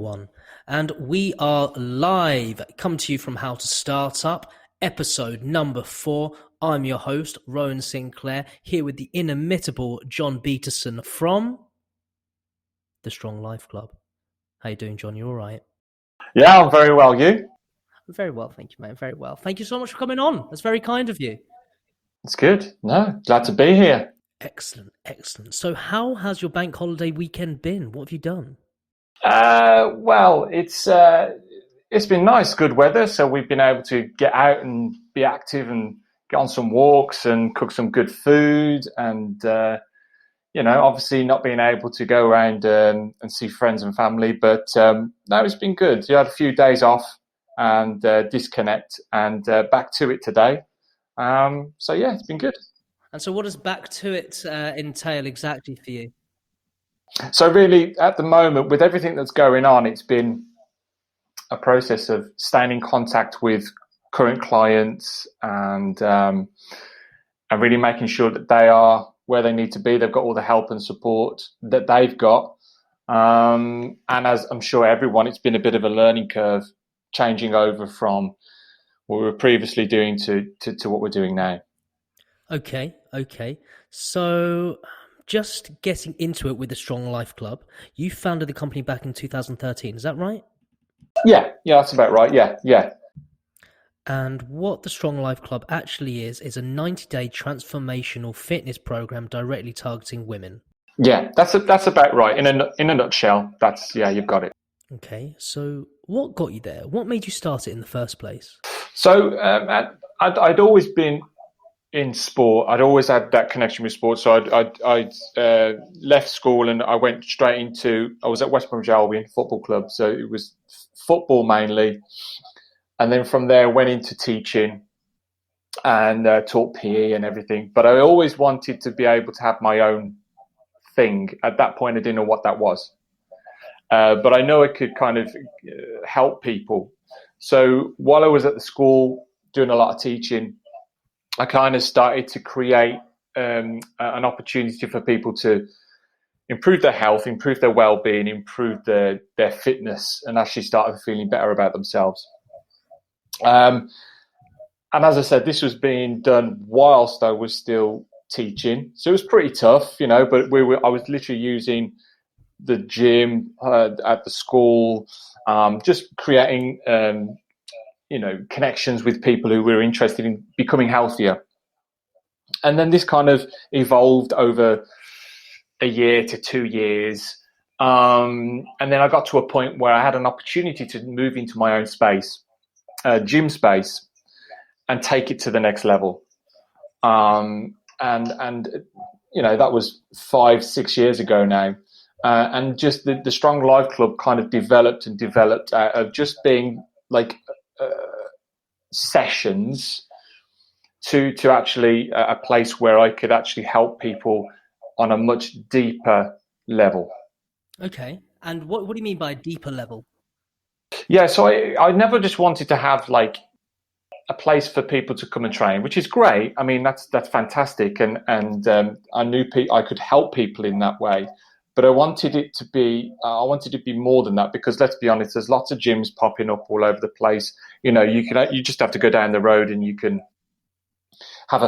one. And we are live, come to you from How to Startup, episode number 4. I'm your host, Rowan Sinclair, here with the inimitable John Beetison from the Strong Life Club. How you doing, John? You all right? Yeah, I'm very well. You? Very well, thank you, mate. Very well. Thank you so much for coming on. That's very kind of you. It's good. No, glad to be here. Excellent, excellent. So how has your bank holiday weekend been? What have you done? Well, it's been nice, good weather, so we've been able to get out and be active and get on some walks and cook some good food, and obviously not being able to go around and see friends and family, but no, it's been good. You had a few days off and disconnect, and back to it today. So yeah, it's been good. And so what does back to it entail exactly for you? So really, at the moment, with everything that's going on, it's been a process of staying in contact with current clients and really making sure that they are where they need to be. They've got all the help and support that they've got. And as I'm sure everyone, it's been a bit of a learning curve, changing over from what we were previously doing to what we're doing now. Okay. So just getting into it with the Strong Life Club, you founded the company back in 2013, is that right? Yeah, that's about right. Yeah. And what the Strong Life Club actually is a 90-day transformational fitness program directly targeting women. Yeah, that's about right. In a nutshell, you've got it. Okay, so what got you there? What made you start it in the first place? So I'd always been in sport. I'd always had that connection with sport. So I left school and I went straight into. I was at West Brom football club, so it was football mainly, and then from there went into teaching and taught PE and everything. But I always wanted to be able to have my own thing. At that point, I didn't know what that was, but I know it could kind of help people. So while I was at the school doing a lot of teaching, I kind of started to create an opportunity for people to improve their health, improve their well-being, improve their fitness, and actually started feeling better about themselves. And as I said, this was being done whilst I was still teaching, so it was pretty tough, but I was literally using the gym at the school, just creating connections with people who were interested in becoming healthier. And then this kind of evolved over a year to 2 years. And then I got to a point where I had an opportunity to move into my own space, gym space, and take it to the next level. And that was 5-6 years ago now. And just the Strong Life Club kind of developed out of just being like sessions to actually a place where I could actually help people on a much deeper level. Okay, and what do you mean by a deeper level? Yeah, so I never just wanted to have like a place for people to come and train, which is great. I mean, that's fantastic, and I knew I could help people in that way. But I wanted it to be more than that, because let's be honest, there's lots of gyms popping up all over the place. You just have to go down the road and you can have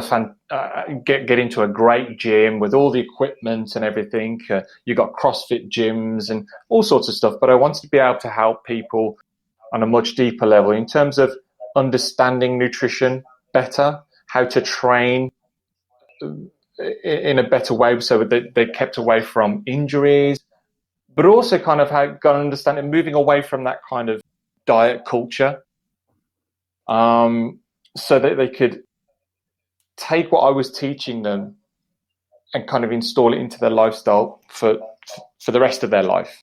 get into a great gym with all the equipment and everything. You've got CrossFit gyms and all sorts of stuff. But I wanted to be able to help people on a much deeper level in terms of understanding nutrition better, how to train in a better way so that they're kept away from injuries, but also kind of how got to understand it, moving away from that kind of diet culture, so that they could take what I was teaching them and kind of install it into their lifestyle for the rest of their life.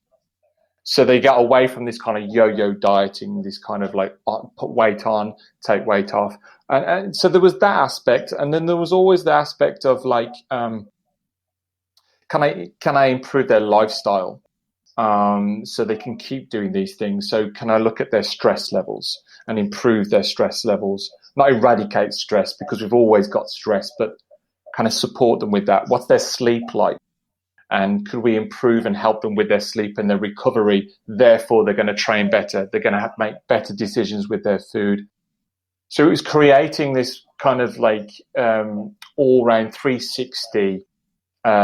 So they get away from this kind of yo-yo dieting, this kind of like put weight on, take weight off. And so there was that aspect. And then there was always the aspect of like, can I improve their lifestyle so they can keep doing these things? So can I look at their stress levels and improve their stress levels? Not eradicate stress, because we've always got stress, but kind of support them with that. What's their sleep like? and could we improve and help them with their sleep and their recovery? Therefore, they're going to train better. They're going to make better decisions with their food. So it was creating this kind of like all-round 360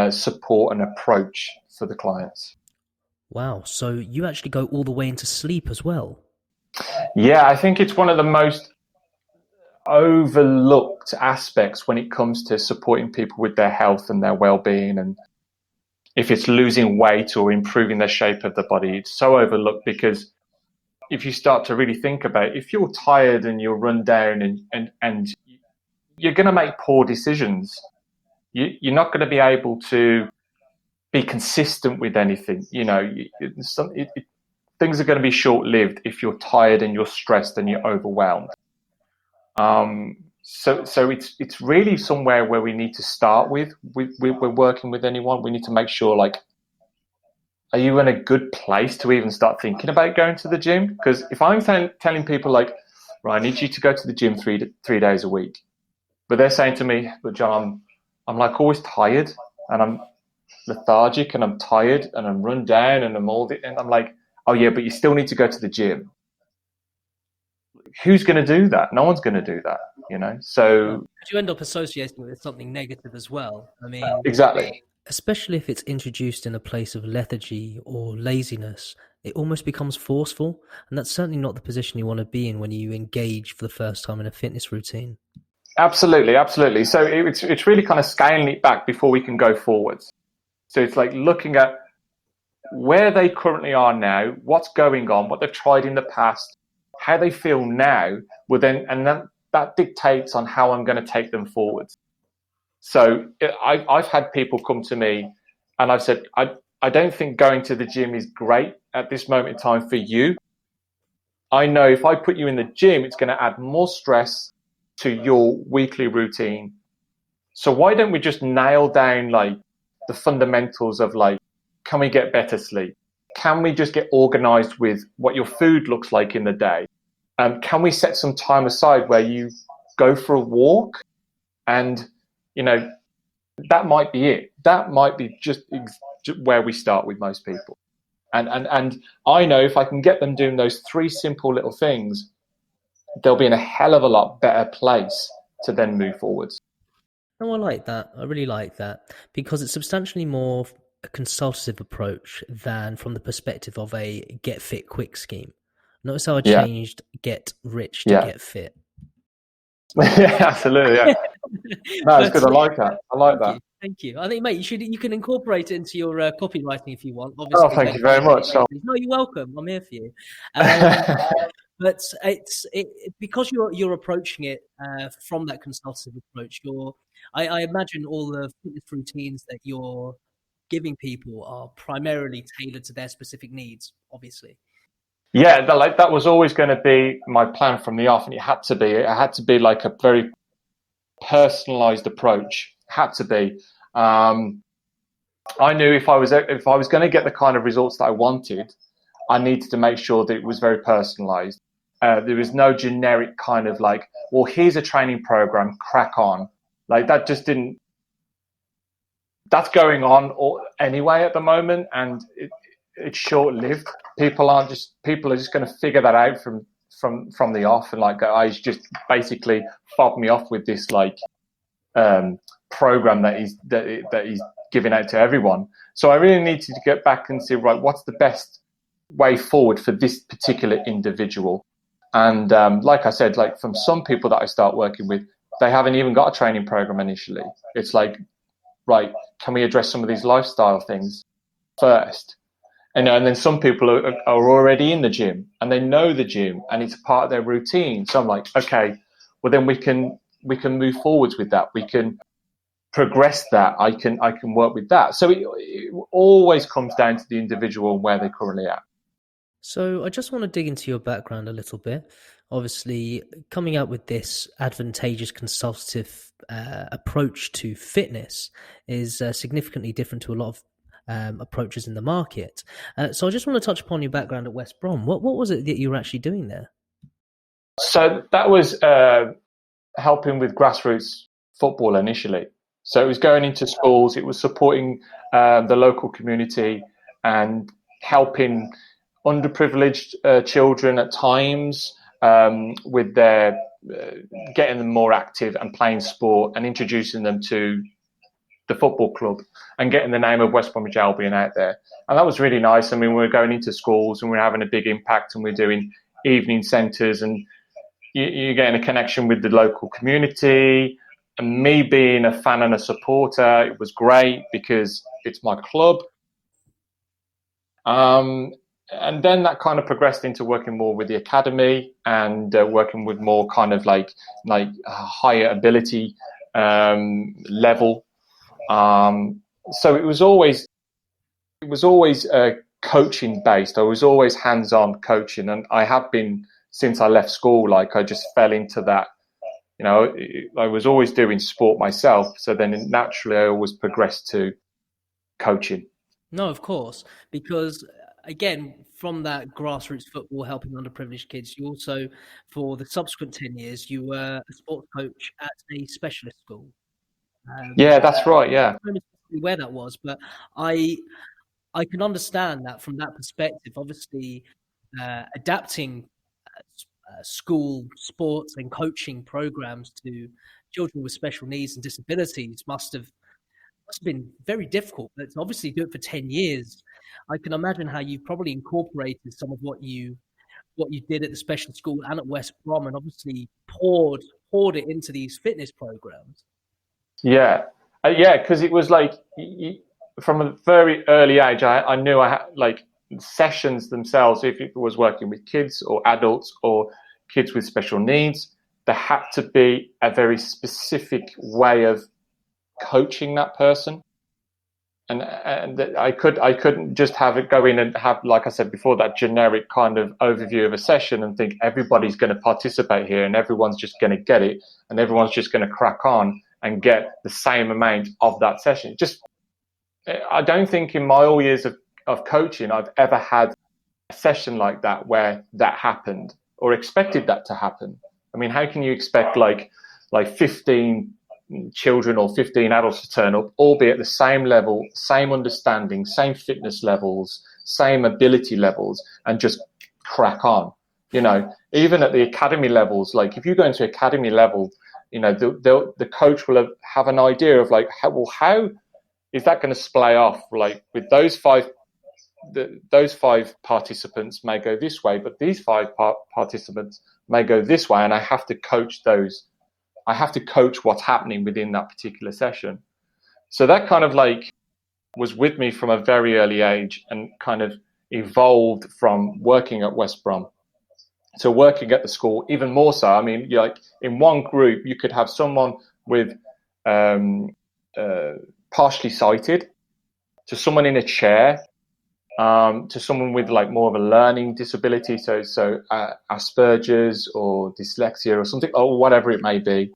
support and approach for the clients. Wow. So you actually go all the way into sleep as well? Yeah, I think it's one of the most overlooked aspects when it comes to supporting people with their health and their well-being. And if it's losing weight or improving the shape of the body, it's so overlooked, because if you start to really think about it, if you're tired and you're run down and you're going to make poor decisions, you're not going to be able to be consistent with anything. You know, things are going to be short-lived if you're tired and you're stressed and you're overwhelmed. So it's really somewhere where we need to start with. We're working with anyone. We need to make sure, like, are you in a good place to even start thinking about going to the gym? Because if I'm telling people, like, right, I need you to go to the gym three days a week, but they're saying to me, but John, I'm like always tired and I'm lethargic and I'm tired and I'm run down and and I'm like, oh yeah, but you still need to go to the gym. Who's going to do that? No one's going to do that, you know? So you end up associating with something negative as well. I mean, exactly. Especially if it's introduced in a place of lethargy or laziness, it almost becomes forceful. And that's certainly not the position you want to be in when you engage for the first time in a fitness routine. Absolutely, absolutely. So it's really kind of scaling it back before we can go forwards. So it's like looking at where they currently are now, what's going on, what they've tried in the past, how they feel now, that dictates on how I'm going to take them forwards. So I've had people come to me and I've said, I don't think going to the gym is great at this moment in time for you. I know if I put you in the gym, it's going to add more stress to your weekly routine. So why don't we just nail down like the fundamentals of, like, can we get better sleep? Can we just get organized with what your food looks like in the day? Can we set some time aside where you go for a walk? And, you know, that might be it. That might be just where we start with most people. And I know if I can get them doing those three simple little things, they'll be in a hell of a lot better place to then move forwards. Oh, I like that. I really like that, because it's substantially more a consultative approach than from the perspective of a get fit quick scheme. Notice how I changed get rich to get fit. Yeah, absolutely. Yeah. No, it's good. I like that. I like that. Thank you. I think, mate, you can incorporate it into your copywriting if you want. Obviously, oh, thank you very much. No, you're welcome. I'm here for you. But it's because you're approaching it from that consultative approach. I imagine all the fitness routines that you're giving people are primarily tailored to their specific needs, obviously. Yeah, that was always going to be my plan from the off, and it had to be. It had to be like a very personalized approach. Had to be. I knew if I was going to get the kind of results that I wanted, I needed to make sure that it was very personalized. There was no generic kind of like, well, here's a training program, crack on. Like that just didn't. That's going on anyway at the moment, and it's short-lived. People are just going to figure that out from the off, and like, I just basically fob me off with this like program that he's giving out to everyone. So I really needed to get back and see, right, what's the best way forward for this particular individual. And like I said, like from some people that I start working with, they haven't even got a training program initially. It's like, right, can we address some of these lifestyle things first? And then some people are already in the gym and they know the gym and it's part of their routine. So I'm like, okay, well then we can move forwards with that. We can progress that. I can work with that. So it always comes down to the individual and where they're currently at. So I just want to dig into your background a little bit. Obviously, coming out with this advantageous consultative approach to fitness is significantly different to a lot of approaches in the market. So I just want to touch upon your background at West Brom. What was it that you were actually doing there? So that was helping with grassroots football initially. So it was going into schools, it was supporting the local community and helping underprivileged children at times with their getting them more active and playing sport and introducing them to the football club and getting the name of West Bromwich Albion out there. And that was really nice. I mean, we were going into schools and we were having a big impact, and we're doing evening centres, and you're getting a connection with the local community. And me being a fan and a supporter, it was great because it's my club. And then that kind of progressed into working more with the academy and working with more kind of like higher ability level. So it was always coaching based. I was always hands-on coaching, and I have been since I left school. Like, I just fell into that. You know, I was always doing sport myself, so then naturally I always progressed to coaching. No, of course, because again, from that grassroots football, helping underprivileged kids, you also, for the subsequent 10 years, you were a sports coach at a specialist school. Yeah, that's right. Yeah. I don't know where that was, but I can understand that from that perspective. Obviously, adapting school sports and coaching programs to children with special needs and disabilities must have been very difficult. But to obviously do it for 10 years, I can imagine how you probably incorporated some of what you did at the special school and at West Brom, and obviously poured it into these fitness programs. Yeah, because it was like from a very early age, I knew I had like sessions themselves. If it was working with kids or adults or kids with special needs, there had to be a very specific way of coaching that person. And I couldn't just have it go in and have, like I said before, that generic kind of overview of a session and think everybody's going to participate here and everyone's just going to get it and everyone's just going to crack on and get the same amount of that session. I don't think in my all years of coaching I've ever had a session like that where that happened or expected that to happen. I mean, how can you expect like 15 children or 15 adults to turn up, all be at the same level, same understanding, same fitness levels, same ability levels, and just crack on? You know, even at the academy levels, like if you go into academy level, you know, the coach will have an idea of like, how is that going to splay off? Like with those five participants may go this way, but these five participants may go this way, and I have to coach those. I have to coach what's happening within that particular session. So that kind of like was with me from a very early age and kind of evolved from working at West Brom to working at the school even more so. I mean, like in one group, you could have someone with partially sighted, to someone in a chair, to someone with like more of a learning disability, so Asperger's or dyslexia or something, or whatever it may be.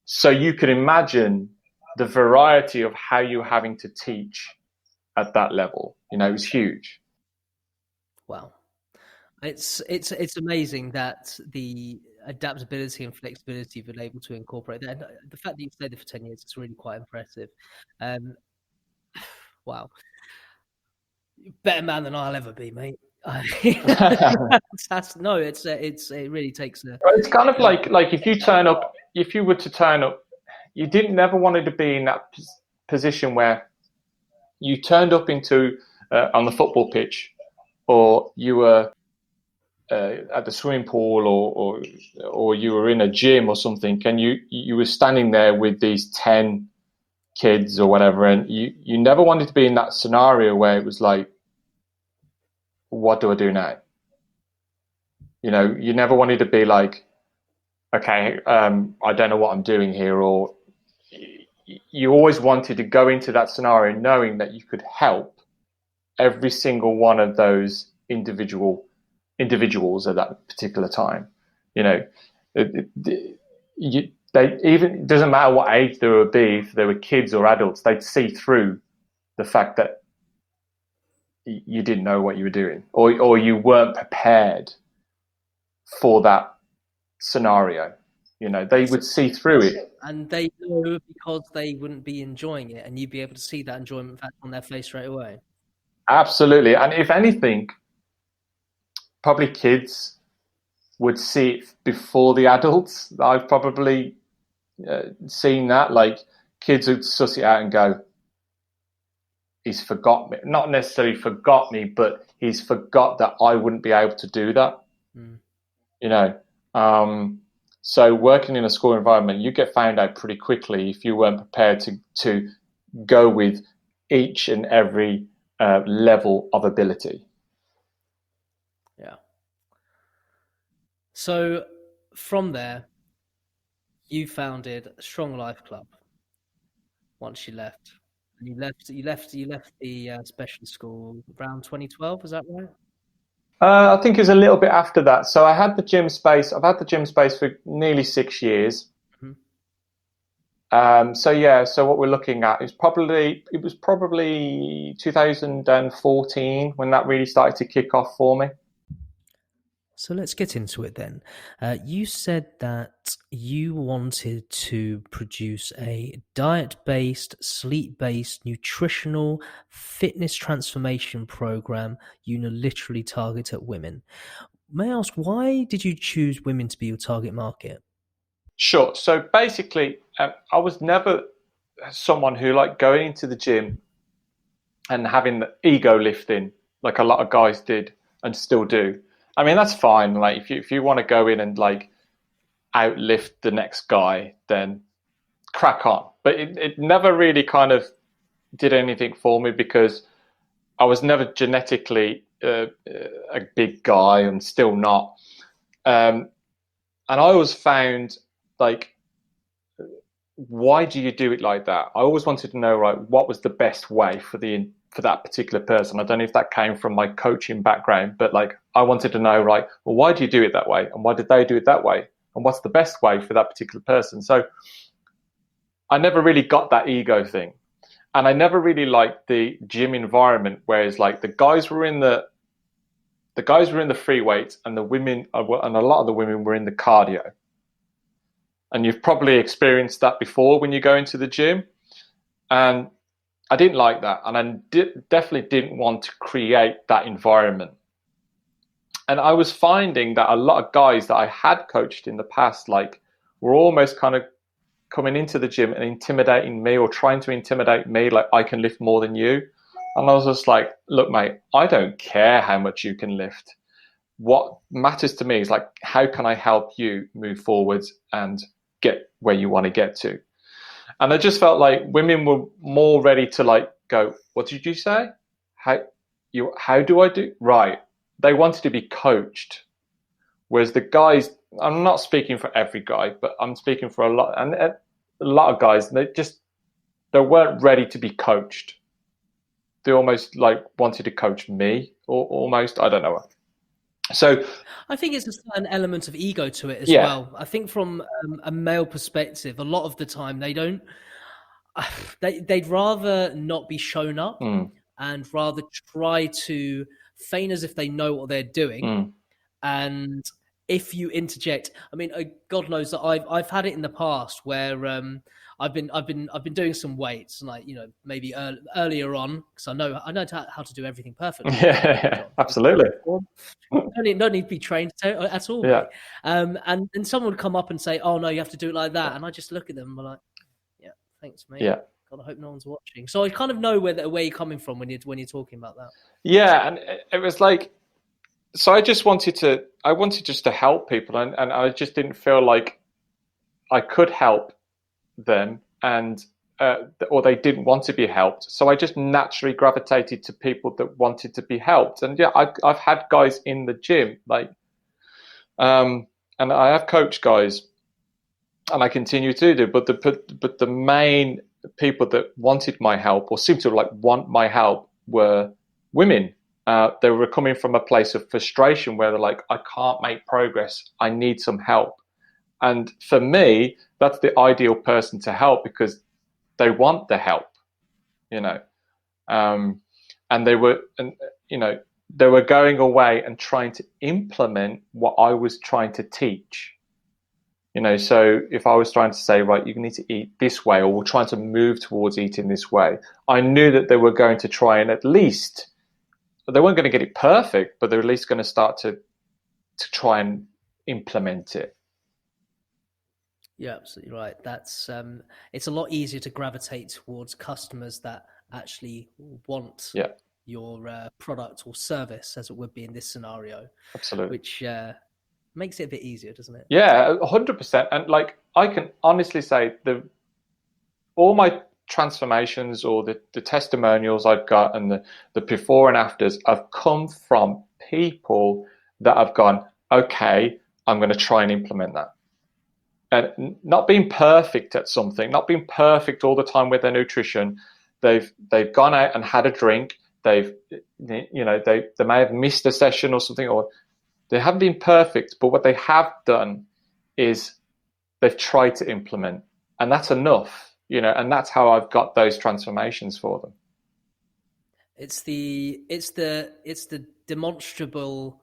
So you could imagine the variety of how you're having to teach at that level. You know, it was huge. Wow. It's amazing that the adaptability and flexibility you've been able to incorporate that. The fact that you've stayed there for 10 years is really quite impressive. Wow. Better man than I'll ever be, mate. It really takes a... It's kind of like if you were to turn up, you never wanted to be in that position where you turned up into on the football pitch, or you were at the swimming pool, or you were in a gym or something, and you were standing there with these 10 kids or whatever, and you never wanted to be in that scenario where it was like, what do I do now? You know, you never wanted to be like, okay, I don't know what I'm doing here, or you always wanted to go into that scenario knowing that you could help every single one of those individuals at that particular time. You know, they even, it doesn't matter what age they would be, if they were kids or adults, they'd see through the fact that you didn't know what you were doing, or you weren't prepared for that scenario. They would see through it. And they know because they wouldn't be enjoying it, and you'd be able to see that enjoyment back on their face straight away. Absolutely. And if anything, probably kids would see it before the adults. I've probably seen that. Like, kids would suss it out and go, he's forgot me. Not necessarily forgot me, but he's forgot that I wouldn't be able to do that. So working in a school environment, you get found out pretty quickly if you weren't prepared to go with each and every level of ability. Yeah. So from there, you founded Strong Life Club. Once you left, and you left the specialist school around 2012. Is that right? I think it was a little bit after that. So I had the gym space. I've had the gym space for nearly 6 years. So what we're looking at is probably 2014 when that really started to kick off for me. So let's get into it then. You said that you wanted to produce a diet-based, sleep-based, nutritional fitness transformation program literally target at women. May I ask, why did you choose women to be your target market? Sure. So basically, I was never someone who liked going into the gym and having the ego lifting like a lot of guys did and still do. I mean, that's fine. Like, if you want to go in and like outlift the next guy, then crack on. But it never really kind of did anything for me because I was never genetically a big guy and still not. And I always found, like, why do you do it like that? I always wanted to know, right, what was the best way for that particular person. I don't know if that came from my coaching background, but like, I wanted to know, right, well, why do you do it that way? And why did they do it that way? And what's the best way for that particular person? So I never really got that ego thing. And I never really liked the gym environment, whereas like the guys were in the free weights and the women, and a lot of the women were in the cardio. And you've probably experienced that before when you go into the gym. And I didn't like that, and I definitely didn't want to create that environment. And I was finding that a lot of guys that I had coached in the past, like, were almost kind of coming into the gym and intimidating me or trying to intimidate me, like, I can lift more than you. And I was just like, look, mate, I don't care how much you can lift. What matters to me is, like, how can I help you move forwards and get where you want to get to? And I just felt like women were more ready to like go, what did you say? How do I do? Right. They wanted to be coached. Whereas the guys, I'm not speaking for every guy, but I'm speaking for a lot. And a lot of guys, they weren't ready to be coached. They almost like wanted to coach me, or almost, I don't know. So I think it's a certain element of ego to it as well. I think from a male perspective, a lot of the time they'd rather not be shown up and rather try to feign as if they know what they're doing. And if you interject, I mean, God knows that I've had it in the past where I've been doing some weights, and, like, maybe earlier on, because I know how to do everything perfectly. Yeah, absolutely. Don't need to be trained at all. Yeah. And someone would come up and say, "Oh no, you have to do it like that," and I just look at them and I'm like, "Yeah, thanks, mate. Yeah. God, I hope no one's watching." So I kind of know where you're coming from when you're talking about that. Yeah, and it was like, so I wanted just to help people, and I just didn't feel like I could help them, and or they didn't want to be helped. So I just naturally gravitated to people that wanted to be helped. And yeah, I've had guys in the gym, like, and I have coached guys, and I continue to do. But the main people that wanted my help, or seemed to like want my help, were women. They were coming from a place of frustration where they're like, I can't make progress. I need some help. And for me, that's the ideal person to help because they want the help, and they were going away and trying to implement what I was trying to teach, So if I was trying to say, right, you need to eat this way, or we're trying to move towards eating this way, I knew that they were going to try and at least, they weren't going to get it perfect, but they're at least going to start to try and implement it. Yeah, absolutely right. That's it's a lot easier to gravitate towards customers that actually want your product or service, as it would be in this scenario. Absolutely. Which makes it a bit easier, doesn't it? Yeah, 100%. And like, I can honestly say all my transformations, or the testimonials I've got, and the before and afters, have come from people that have gone, okay, I'm going to try and implement that. And not being perfect at something, not being perfect all the time with their nutrition. They've gone out and had a drink. They may have missed a session or something, or they haven't been perfect, but what they have done is they've tried to implement, and that's enough, and that's how I've got those transformations for them. It's the demonstrable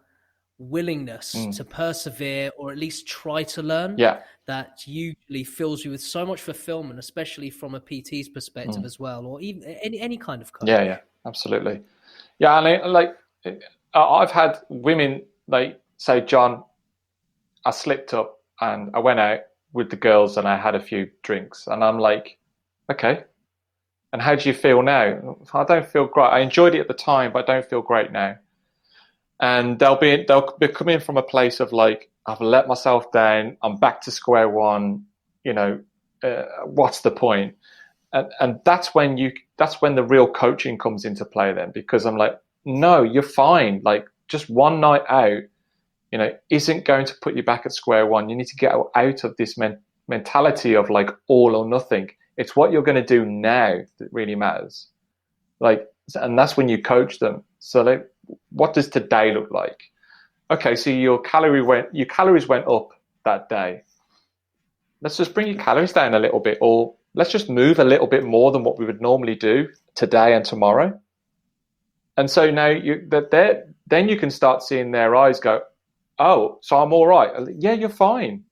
willingness to persevere, or at least try to learn, that usually fills you with so much fulfillment, especially from a PT's perspective as well, or even any kind of coach. Yeah, absolutely. Yeah, and I've had women like say, John, I slipped up and I went out with the girls and I had a few drinks, and I'm like, okay, and how do you feel now? I don't feel great. I enjoyed it at the time, but I don't feel great now. And they'll be coming from a place of like, I've let myself down. I'm back to square one. What's the point? And that's when the real coaching comes into play then, because I'm like, no, you're fine. Like, just one night out, isn't going to put you back at square one. You need to get out of this mentality of like all or nothing. It's what you're going to do now that really matters. Like, and that's when you coach them. So like, what does today look like? Okay, so your calories went up that day. Let's just bring your calories down a little bit, or let's just move a little bit more than what we would normally do today and tomorrow. And so now then you can start seeing their eyes go, oh, so I'm all right. Yeah, you're fine.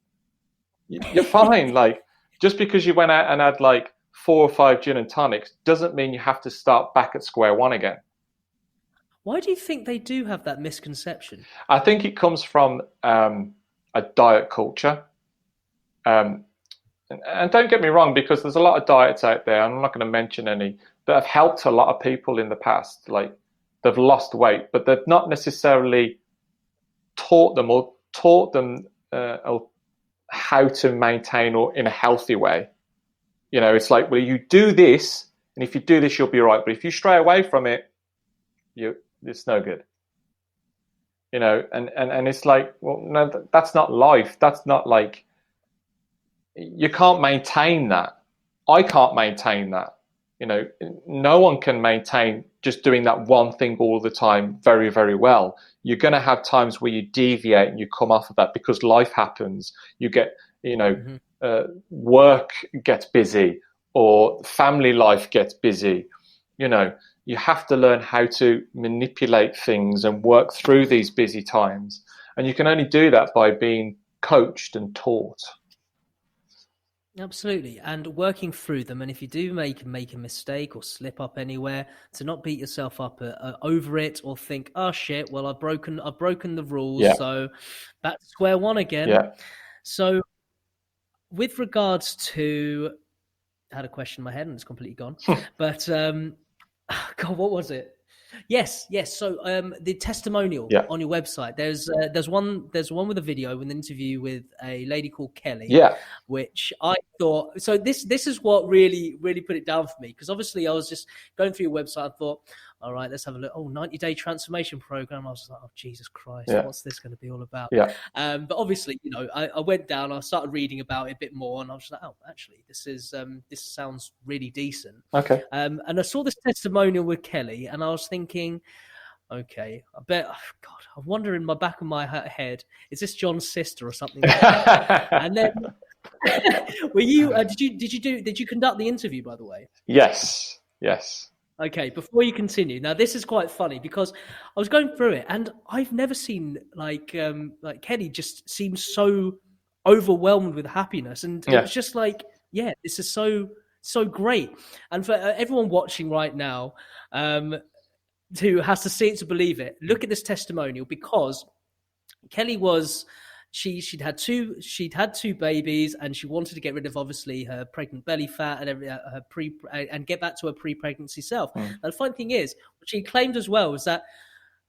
You're fine. Like, just because you went out and had like 4 or 5 gin and tonics doesn't mean you have to start back at square one again. Why do you think they do have that misconception? I think it comes from a diet culture. And don't get me wrong, because there's a lot of diets out there, and I'm not going to mention any, that have helped a lot of people in the past. Like, they've lost weight, but they've not necessarily taught them how to maintain or in a healthy way. It's like, well, you do this, and if you do this, you'll be right. But if you stray away from it, it's no good. And it's like, well, no, that's not life. That's not like, you can't maintain that. I can't maintain that. No one can maintain just doing that one thing all the time very, very well. You're going to have times where you deviate and you come off of that because life happens. You get, work gets busy, or family life gets busy. You have to learn how to manipulate things and work through these busy times. And you can only do that by being coached and taught. Absolutely, and working through them. And if you do make a mistake or slip up anywhere, to not beat yourself up over it, or think, oh shit, well, I've broken the rules, so back to square one again. Yeah. So with regards to, I had a question in my head and it's completely gone. But God, what was it? Yes. So the testimonial on your website, there's one with a video with an interview with a lady called Kelly, which I thought, so this is what really put it down for me, because obviously I was just going through your website. I thought, all right, let's have a look. 90-day transformation program. I was like, oh, Jesus Christ, what's this going to be all about? But obviously, I went down, I started reading about it a bit more, and I was just like, oh, actually, this sounds really decent. Okay. And I saw this testimonial with Kelly, and I was thinking, okay, I bet, God, I'm wondering in the back of my head, is this John's sister or something like that? And then, were you? Did you conduct the interview, by the way? Yes. Okay, before you continue, now this is quite funny because I was going through it and I've never seen like Kelly just seems so overwhelmed with happiness. And it Yeah. was just like, yeah, this is so great. And for everyone watching right now, who has to see it to believe it, look at this testimonial, because Kelly was she'd had two babies, and she wanted to get rid of obviously her pregnant belly fat and her and get back to her pre-pregnancy self. And the funny thing is, what she claimed as well was that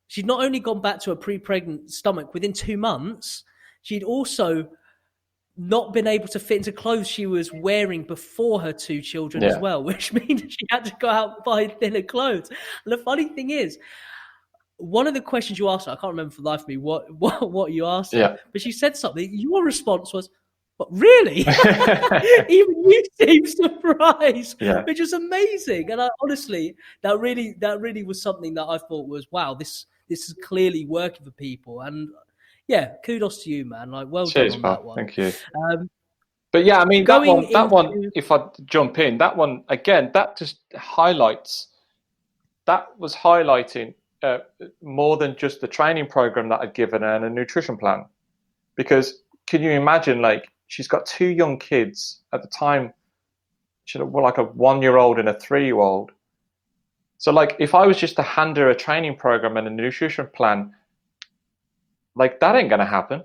she'd not only gone back to her pre-pregnant stomach within 2 months, she'd also not been able to fit into clothes she was wearing before her 2 children as well, which means she had to go out and buy thinner clothes. And the funny thing is, one of the questions you asked her, I can't remember for the life of me what you asked her, but she said something. Your response was, "What, really?" Even you seem surprised, which was amazing. And honestly, that really was something that I thought was, wow, this is clearly working for people. And yeah, kudos to you, man. Like, well Cheers, done on pal. that one. Thank you. But yeah, I mean, that one, if I jump in, that one, again, that just was highlighting more than just the training program that I'd given her and a nutrition plan. Because can you imagine, like, she's got 2 young kids at the time, she had like a 1-year-old and a 3-year-old. So like, if I was just to hand her a training program and a nutrition plan, like, that ain't going to happen.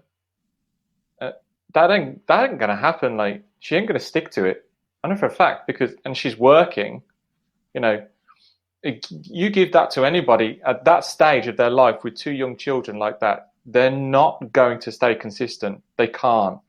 That ain't going to happen. Like, she ain't going to stick to it. I know for a fact, and she's working, you know, you give that to anybody at that stage of their life with 2 young children like that, they're not going to stay consistent. They can't.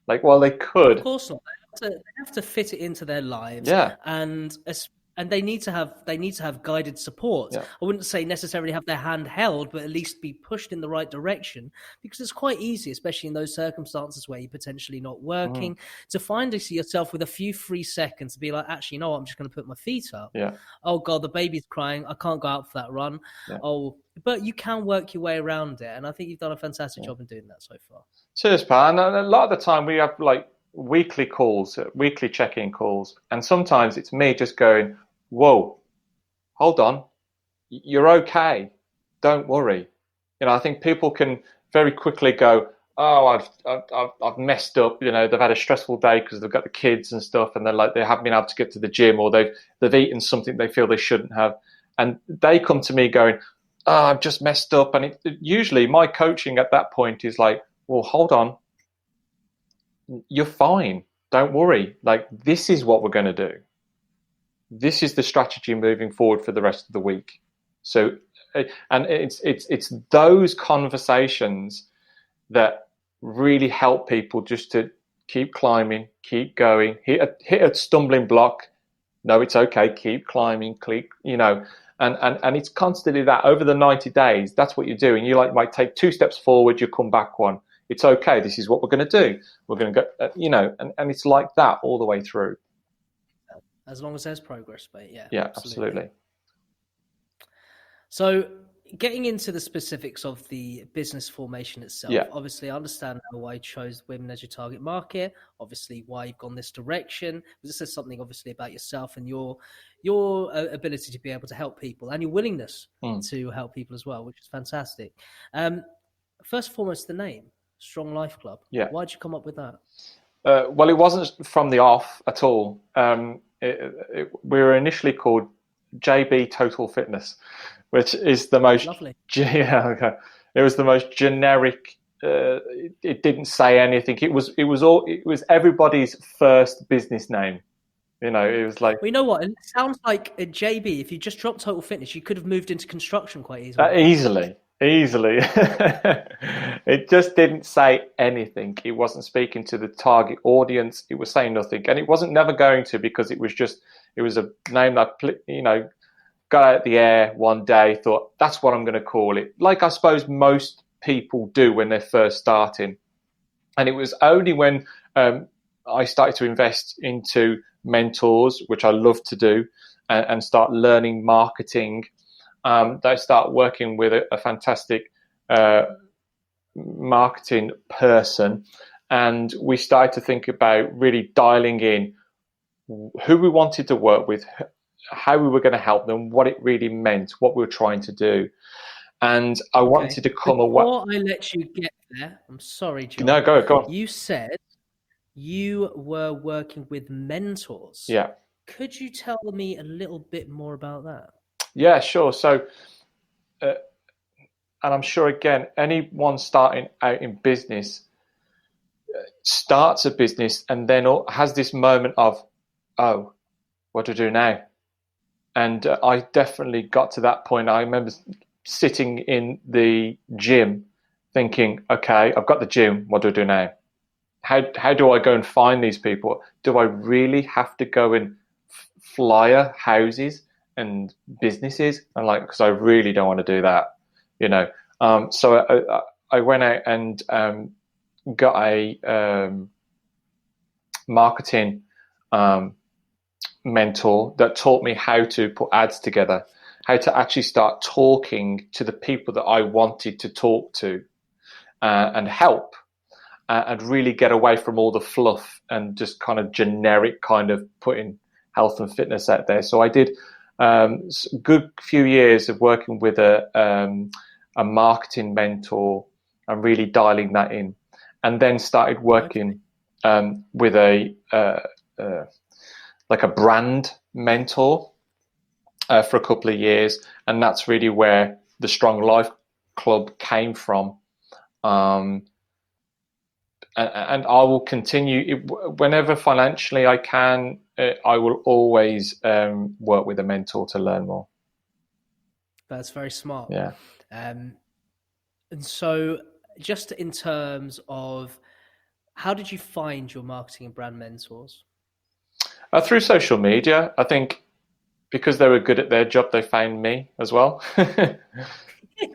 Like, well, they could. Of course not. They have to fit it into their lives. Yeah. And they need to have guided support. Yeah. I wouldn't say necessarily have their hand held, but at least be pushed in the right direction, because it's quite easy, especially in those circumstances where you're potentially not working, to find yourself with a few free seconds to be like, actually, you know what, I'm just going to put my feet up. Yeah. Oh God, the baby's crying. I can't go out for that run. Yeah. Oh, but you can work your way around it. And I think you've done a fantastic job in doing that so far. Cheers, pal. And a lot of the time we have like weekly calls, weekly check-in calls. And sometimes it's me just going, whoa, hold on, you're okay, don't worry. You know, I think people can very quickly go, oh, I've messed up. You know, they've had a stressful day because they've got the kids and stuff, and they haven't been able to get to the gym, or they've eaten something they feel they shouldn't have, and they come to me going, oh, I've just messed up. And usually my coaching at that point is like, well, hold on, you're fine, don't worry. Like, this is what we're going to do. This is the strategy moving forward for the rest of the week. So, and it's those conversations that really help people just to keep climbing, keep going, hit a stumbling block. No, it's okay. Keep climbing, you know, and it's constantly that over the 90 days. That's what you're doing. You might take 2 steps forward, you come back 1. It's okay. This is what we're going to do. We're going to go, you know, and it's like that all the way through. As long as there's progress, mate. Yeah. Yeah, absolutely. So, getting into the specifics of the business formation itself, obviously I understand why you chose women as your target market, obviously why you've gone this direction. This is something obviously about yourself and your ability to be able to help people, and your willingness to help people as well, which is fantastic. First and foremost, the name, Strong Life Club. Yeah. Why'd you come up with that? Well, it wasn't from the off at all. We were initially called JB Total Fitness, which is the most lovely. Yeah, okay. It was the most generic. It didn't say anything. It was everybody's first business name. You know, it was like. Well, you know what? It sounds like a JB. If you just dropped Total Fitness, you could have moved into construction quite easily. Easily. It just didn't say anything. It wasn't speaking to the target audience. It was saying nothing, and it wasn't never going to, because it was a name that, you know, got out the air one day, thought that's what I'm going to call it, like I suppose most people do when they're first starting. And it was only when I started to invest into mentors, which I love to do, and start learning marketing, that I start working with a fantastic marketing person, and we started to think about really dialing in who we wanted to work with, how we were going to help them, what it really meant, what we were trying to do. And I wanted to come away. Before I let you get there, I'm sorry, John. No, go on. You said you were working with mentors. Yeah. Could you tell me a little bit more about that? Yeah, sure. So, and I'm sure, again, anyone starting out in business starts a business and then has this moment of, oh, what do I do now? And I definitely got to that point. I remember sitting in the gym thinking, okay, I've got the gym. What do I do now? How do I go and find these people? Do I really have to go and flyer houses and businesses? And like, because I really don't want to do that, you know. So I went out and got a marketing mentor that taught me how to put ads together, how to actually start talking to the people that I wanted to talk to and help. And really get away from all the fluff and just kind of generic kind of putting health and fitness out there. So I did a good few years of working with a marketing mentor and really dialing that in, and then started working with a like a brand mentor for a couple of years, and that's really where the Strong Life Club came from. And I will continue whenever financially I can. I will always work with a mentor to learn more. That's very smart. Yeah. And so, just in terms of, how did you find your marketing and brand mentors? Through social media. I think because they were good at their job, they found me as well.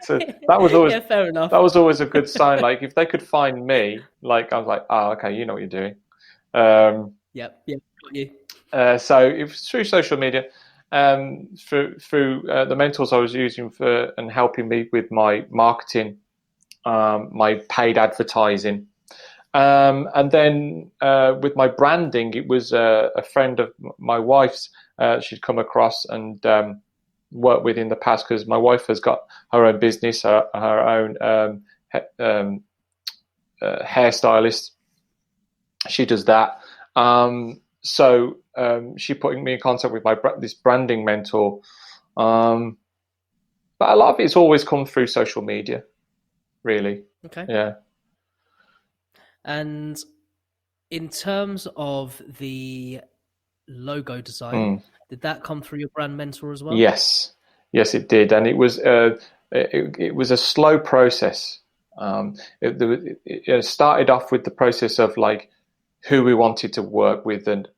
So that was always fair enough. That was always a good sign. Like if they could find me, like I was like, oh, okay, you know what you're doing. Yep, got you. So it was through social media, through the mentors I was using and helping me with my marketing, my paid advertising, and then with my branding, it was a friend of my wife's. She'd come across and worked with in the past, because my wife has got her own business, her own hairstylist. She does that. So she put me in contact with this branding mentor. But a lot of it's always come through social media, really. Okay. Yeah. And in terms of the logo design, did that come through your brand mentor as well? Yes, it did, and it was a slow process. It started off with the process of like who we wanted to work with and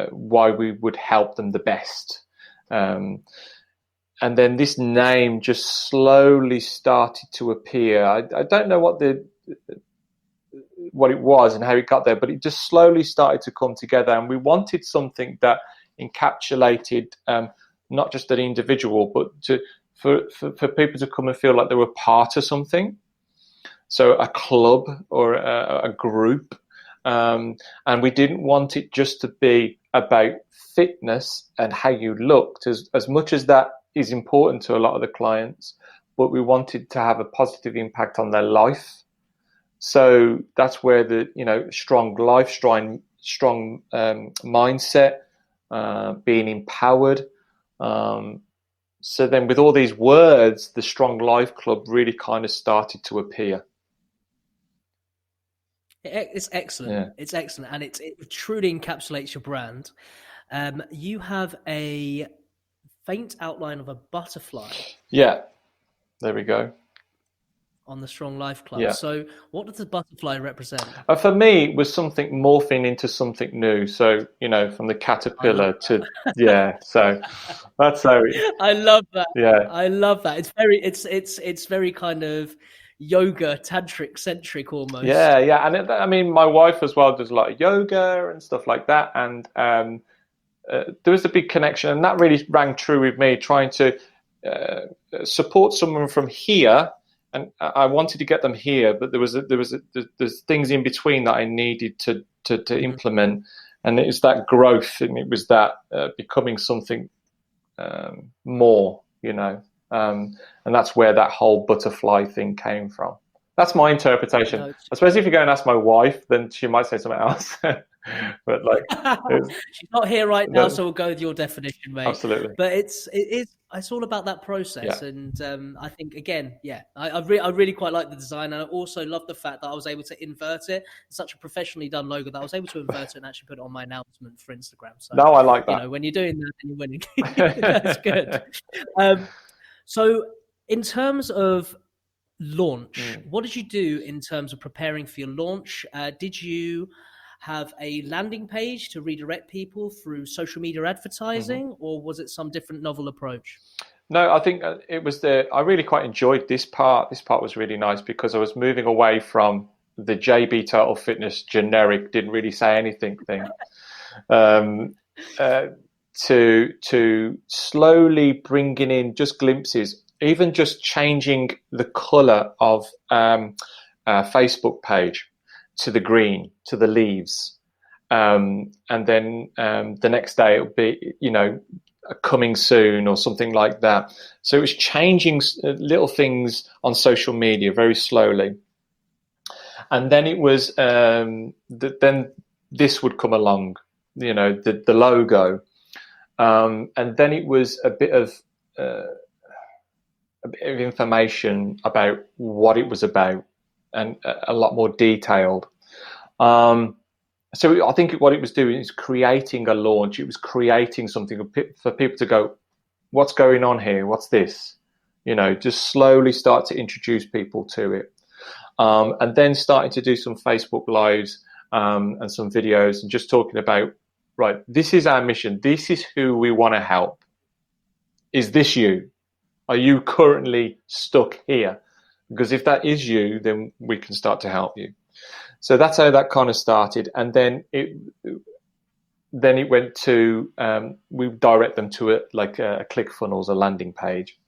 why we would help them the best, and then this name just slowly started to appear. I don't know what it was and how it got there, but it just slowly started to come together, and we wanted something that encapsulated not just an individual, but for people to come and feel like they were part of something. So a club or a group, and we didn't want it just to be about fitness and how you looked, as much as that is important to a lot of the clients, but we wanted to have a positive impact on their life. So that's where the strong life, strong mindset, being empowered. So then with all these words, the Strong Life Club really kind of started to appear. It's excellent. Yeah. It's excellent, and it truly encapsulates your brand. You have a faint outline of a butterfly. Yeah, there we go. On the Strong Life Club. Yeah. So what does the butterfly represent? For me, it was something morphing into something new. So, from the caterpillar to, so that's how I love that. Yeah. I love that. It's very kind of yoga, tantric centric almost. Yeah. And my wife as well does a lot of yoga and stuff like that. And there was a big connection, and that really rang true with me, trying to support someone from here. And I wanted to get them here, but there's things in between that I needed to implement, and it was that growth, and it was that becoming something more, And that's where that whole butterfly thing came from. That's my interpretation. No, I suppose if you go and ask my wife, then she might say something else. But like, she's not here right now, so we'll go with your definition, mate. Absolutely. But it's all about that process, and I think again, I really quite like the design, and I also love the fact that I was able to invert it. It's such a professionally done logo that I was able to invert it and actually put it on my announcement for Instagram. So no, I like that. You know, when you're doing that, and you're winning. That's good. So in terms of launch, what did you do in terms of preparing for your launch? Did you have a landing page to redirect people through social media advertising, or was it some different novel approach? No, I think it was I really quite enjoyed this part. This part was really nice because I was moving away from the JB Total Fitness generic, didn't really say anything thing, to slowly bringing in just glimpses, even just changing the color of a Facebook page to the green, to the leaves. And then the next day it'll be, coming soon or something like that. So it was changing little things on social media very slowly. And then it was, then this would come along, the logo. And then it was a bit of information about what it was about, and a lot more detailed. So I think what it was doing is creating a launch. It was creating something for people to go, what's going on here? What's this? Just slowly start to introduce people to it. And then starting to do some Facebook Lives and some videos and just talking about, right, this is our mission. This is who we want to help. Is this you? Are you currently stuck here? Because if that is you, then we can start to help you. So that's how that kind of started. And then it went to, we direct them to a ClickFunnels, a landing page.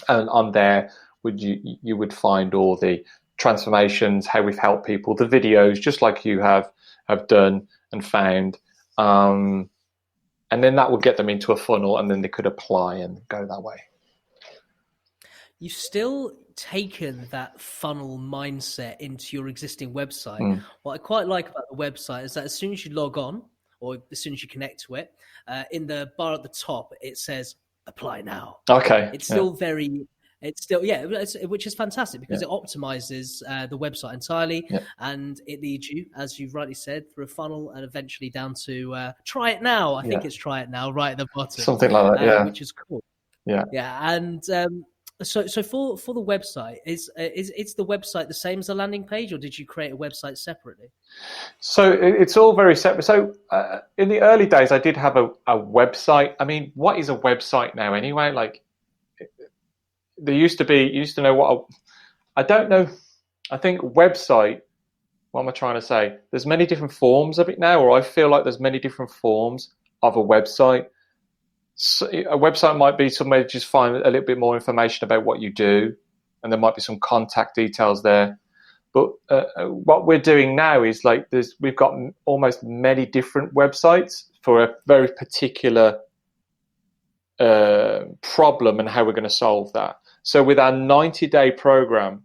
And on there, you would find all the transformations, how we've helped people, the videos, just like you have done and found. And then that would get them into a funnel, and then they could apply and go that way. You've still taken that funnel mindset into your existing website. What I quite like about the website is that as soon as you log on, or as soon as you connect to it, in the bar at the top, it says apply now. Okay. It's still which is fantastic because it optimizes the website entirely, and it leads you, as you've rightly said, through a funnel and eventually down to try it now. I think it's try it now right at the bottom. Something like that, which is cool. Yeah. And so for the website, is the website the same as the landing page, or did you create a website separately? So it's all very separate. So in the early days, I did have a website. I mean, what is a website now anyway? Like, you used to know what I don't know. I think website, what am I trying to say? There's many different forms of it now, or I feel like there's many different forms of a website. So a website might be somewhere to just find a little bit more information about what you do, and there might be some contact details there. But what we're doing now is we've got almost many different websites for a very particular problem and how we're going to solve that. So with our 90-day program,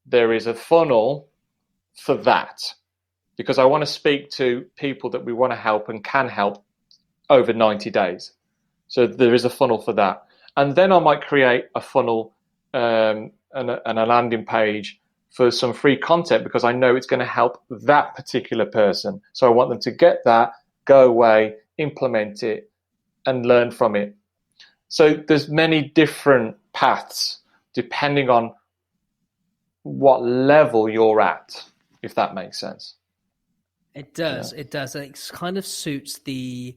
there is a funnel for that, because I want to speak to people that we want to help and can help over 90 days. So there is a funnel for that. And then I might create a funnel and a landing page for some free content, because I know it's going to help that particular person. So I want them to get that, go away, implement it, and learn from it. So there's many different paths depending on what level you're at, if that makes sense. It does. It does. It kind of suits the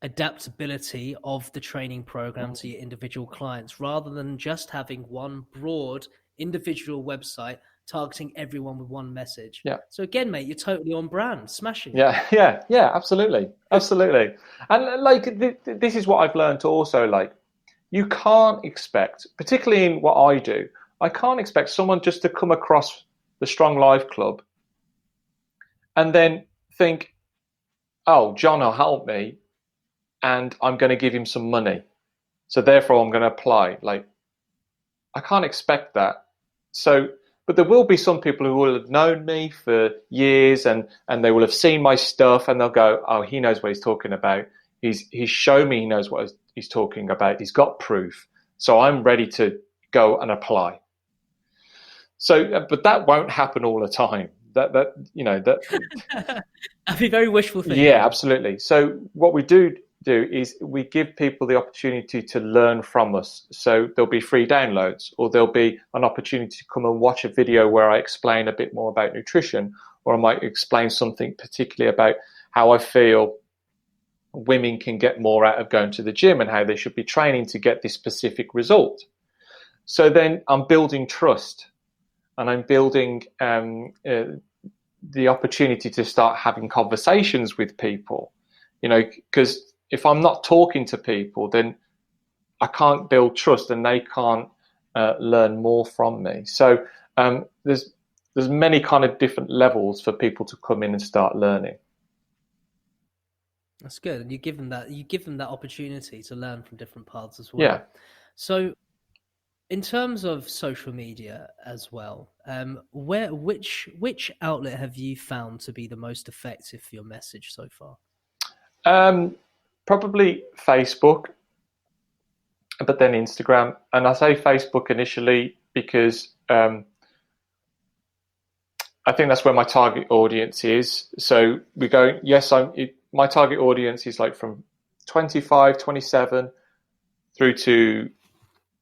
adaptability of the training program to your individual clients, rather than just having one broad individual website targeting everyone with one message. Yeah. So again, mate, you're totally on brand, smashing. Yeah, absolutely. And this is what I've learned also. You can't expect, particularly in what I do, I can't expect someone just to come across the Strong Life Club and then think, oh, John will help me and I'm going to give him some money. so therefore I'm going to apply. Like, I can't expect that. So, but there will be some people who will have known me for years, and they will have seen my stuff, and they'll go, "Oh, he knows what he's talking about. He's shown me he knows what he's talking about. He's got proof. So I'm ready to go and apply." So, but that won't happen all the time. That That'd be very wishful thinking. Yeah, absolutely. So what we do is we give people the opportunity to learn from us. So there'll be free downloads, or there'll be an opportunity to come and watch a video where I explain a bit more about nutrition, or I might explain something particularly about how I feel women can get more out of going to the gym and how they should be training to get this specific result. So then I'm building trust, and I'm building the opportunity to start having conversations with people, because if I'm not talking to people, then I can't build trust, and they can't learn more from me. So there's many kind of different levels for people to come in and start learning. That's good, and you give them that opportunity to learn from different paths as well. Yeah. So, in terms of social media as well, which outlet have you found to be the most effective for your message so far? Probably Facebook, but then Instagram. And I say Facebook initially because I think that's where my target audience is. So we go, yes, my target audience is like from 25, 27 through to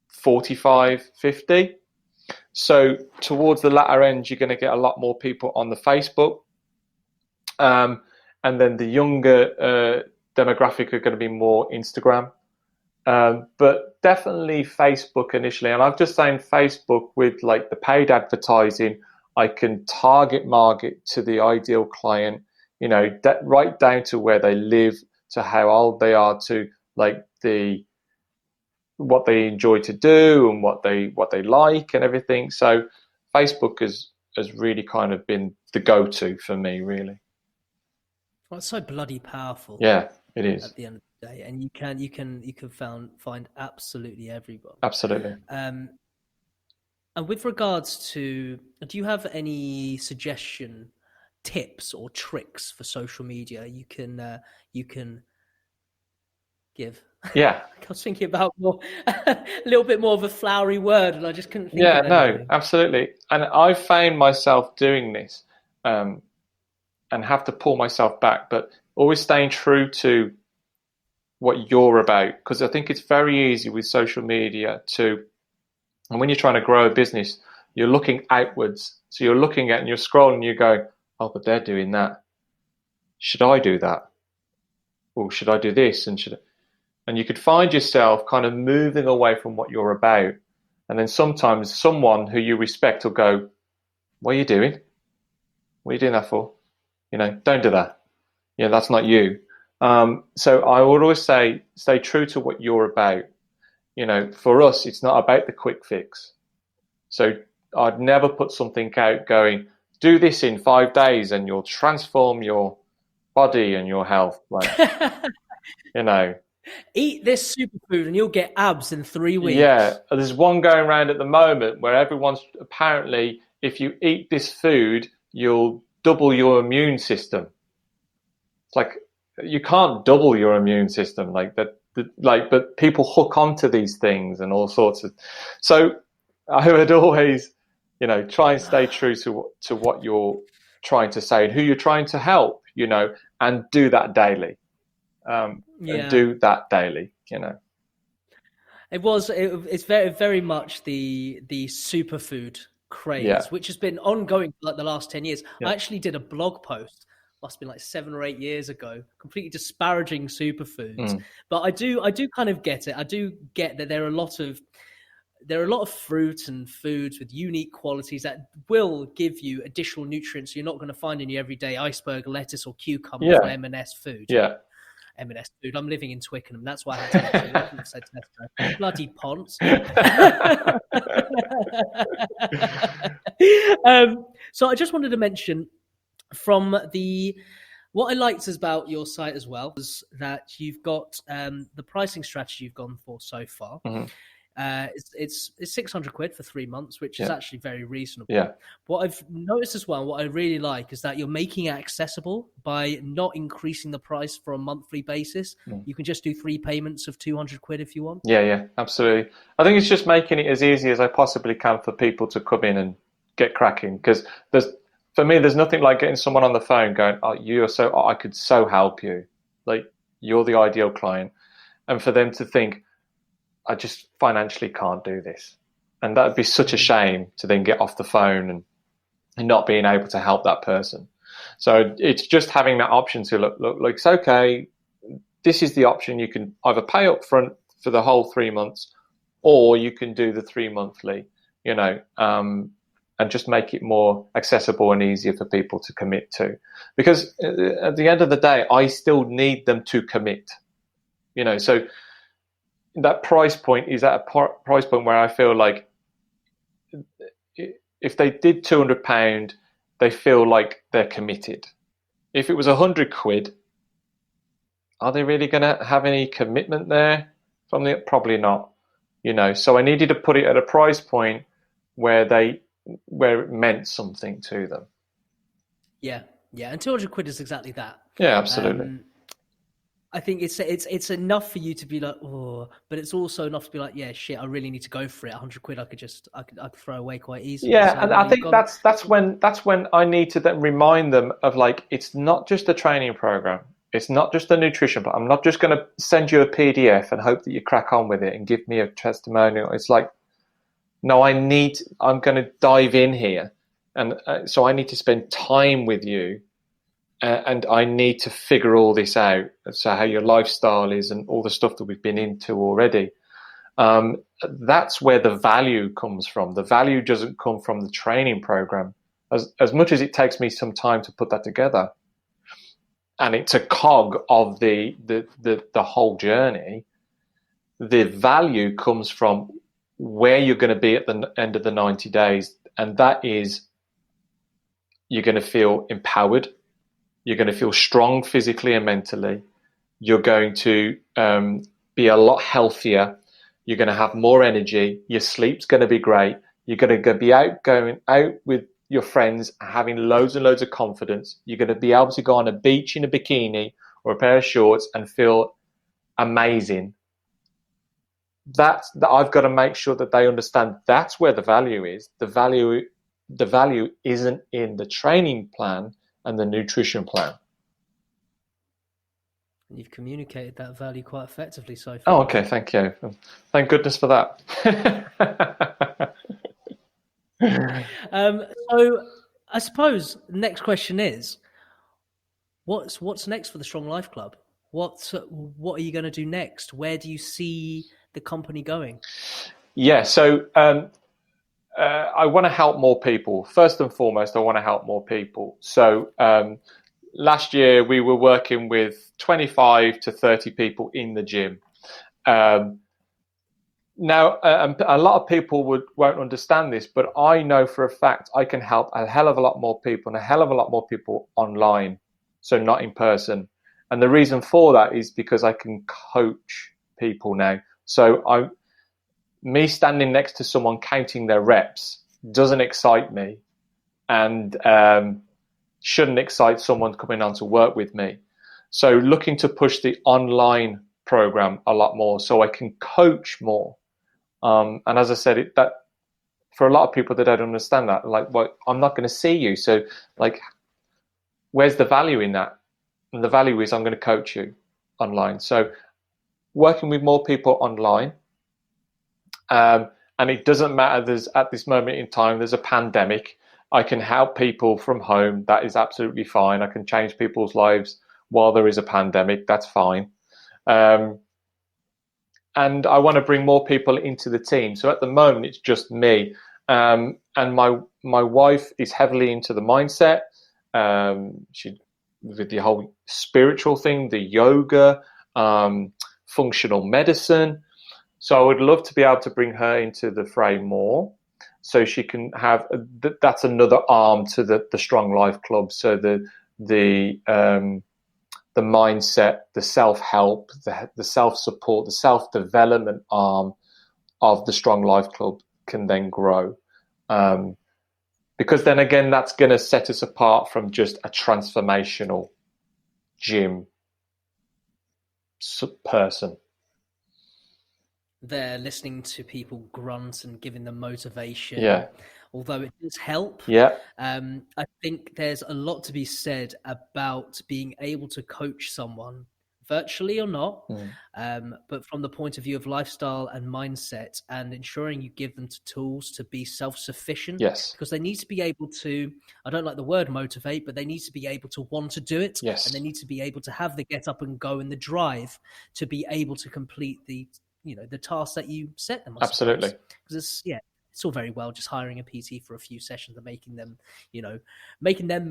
45, 50. So towards the latter end, you're going to get a lot more people on the Facebook. And then the younger demographic are going to be more Instagram. But definitely Facebook initially. And I've just saying Facebook with like the paid advertising, I can target market to the ideal client, right down to where they live, to how old they are, to like what they enjoy to do and what they like and everything. So Facebook has really kind of been the go-to for me, really. Well, it's so bloody powerful. Yeah, it is. At the end of the day, and you can find absolutely everyone. Absolutely. And with regards to, do you have any tips or tricks for social media you can give? Yeah. I was thinking about a little bit more of a flowery word, and I just couldn't think of anything. No, absolutely. And I've found myself doing this and have to pull myself back, but always staying true to what you're about, because I think it's very easy with social media and when you're trying to grow a business, you're looking outwards. So you're looking at and you're scrolling and you're going, oh, but they're doing that. Should I do that? Or should I do this? And you could find yourself kind of moving away from what you're about. And then sometimes someone who you respect will go, what are you doing? What are you doing that for? Don't do that. That's not you. So I would always say, stay true to what you're about. For us, it's not about the quick fix. So I'd never put something out going, do this in 5 days and you'll transform your body and your health. Like, eat this superfood and you'll get abs in 3 weeks. Yeah, there's one going around at the moment where everyone's apparently, if you eat this food, you'll double your immune system. It's like, you can't double your immune system like that. But people hook onto these things and all sorts of. So I would always, try and stay true to what you're trying to say and who you're trying to help, and do that daily. And do that daily, It's very, very much the superfood craze, which has been ongoing for like the last 10 years. I actually did a blog post, must have been like 7 or 8 years ago, completely disparaging superfoods. But I do kind of get it. I do get that there are a lot of fruit and foods with unique qualities that will give you additional nutrients you're not going to find in your everyday iceberg lettuce or cucumber or M&S food. Yeah. M&S food. I'm living in Twickenham. That's why I had to mention it. I couldn't have said Tesco. Bloody Ponce. So I just wanted to mention from the What I liked about your site as well was that you've got the pricing strategy you've gone for so far. Mm-hmm. It's 600 quid for 3 months, which is Yeah. actually very reasonable. Yeah. What I've noticed as well, what I really like is that you're making it accessible by not increasing the price for a monthly basis. You can just do 3 payments of 200 quid if you want. Yeah, absolutely. I think it's just making it as easy as I possibly can for people to come in and get cracking. Because for me, there's nothing like getting someone on the phone going, "Oh, I could so help you. Like, you're the ideal client," and for them to think, "I just financially can't do this," and that would be such a shame to then get off the phone and not being able to help that person. So it's just having that option to look, it's okay. This is the option. You can either pay up front for the whole 3 months, or you can do the 3 monthly, and just make it more accessible and easier for people to commit to. Because at the end of the day, I still need them to commit, so that price point is at a price point where I feel like if they did £200, they feel like they're committed. If it was 100 quid, are they really going to have any commitment there from the? Probably not, So I needed to put it at a price point where it meant something to them. Yeah, and 200 quid is exactly that. Yeah, absolutely. I think it's enough for you to be like, oh, but it's also enough to be like, yeah, shit, I really need to go for it. 100 quid, I could throw away quite easily. Yeah, so, and I think that's when I need to then remind them of, like, it's not just a training program. It's not just a nutrition, but I'm not just going to send you a PDF and hope that you crack on with it and give me a testimonial. It's like, no, I'm going to dive in here. And so I need to spend time with you, and I need to figure all this out. So how your lifestyle is and all the stuff that we've been into already. That's where the value comes from. The value doesn't come from the training program. As much as it takes me some time to put that together, and it's a cog of the whole journey, the value comes from where you're going to be at the end of the 90 days. And that is, you're going to feel empowered. You're going to feel strong physically and mentally. You're going to be a lot healthier. You're going to have more energy. Your sleep's going to be great. You're going to be going out with your friends, having loads and loads of confidence. You're going to be able to go on a beach in a bikini or a pair of shorts and feel amazing. That I've got to make sure that they understand that's where the value is. The value isn't in the training plan and the nutrition plan. You've communicated that value quite effectively so far. Oh, okay. Thank you. Thank goodness for that. So I suppose the next question is, what's next for the Strong Life Club? What are you going to do next? Where do you see the company going? Yeah, so I want to help more people. First and foremost, I want to help more people. So last year we were working with 25 to 30 people in the gym. Now, a lot of people won't understand this, but I know for a fact I can help a hell of a lot more people, and a hell of a lot more people online, so not in person. And the reason for that is because I can coach people now. So me standing next to someone counting their reps doesn't excite me, and shouldn't excite someone coming on to work with me. So looking to push the online program a lot more so I can coach more. And as I said, that for a lot of people that don't understand that, like, well, I'm not going to see you. So, like, where's the value in that? And the value is I'm going to coach you online. So working with more people online. And it doesn't matter, at this moment in time, there's a pandemic. I can help people from home. That is absolutely fine. I can change people's lives while there is a pandemic. That's fine. And I want to bring more people into the team. So at the moment, it's just me. And my wife is heavily into the mindset. She, with the whole spiritual thing, the yoga, functional medicine. So I would love to be able to bring her into the fray more, so she can have, that's another arm to the Strong Life Club. So the mindset, the self-help, the self-support, the self-development arm of the Strong Life Club can then grow. Because then again, that's going to set us apart from just a transformational gym person. They're listening to people grunt and giving them motivation. Yeah. Although it does help. Yeah. I think there's a lot to be said about being able to coach someone, virtually or not, but from the point of view of lifestyle and mindset, and ensuring you give them tools to be self-sufficient. Yes. Because they need to be able to, I don't like the word motivate, but they need to be able to want to do it. Yes. And they need to be able to have the get up and go and the drive to be able to complete the tasks that you set them. Absolutely. Because it's all very well just hiring a PT for a few sessions and making them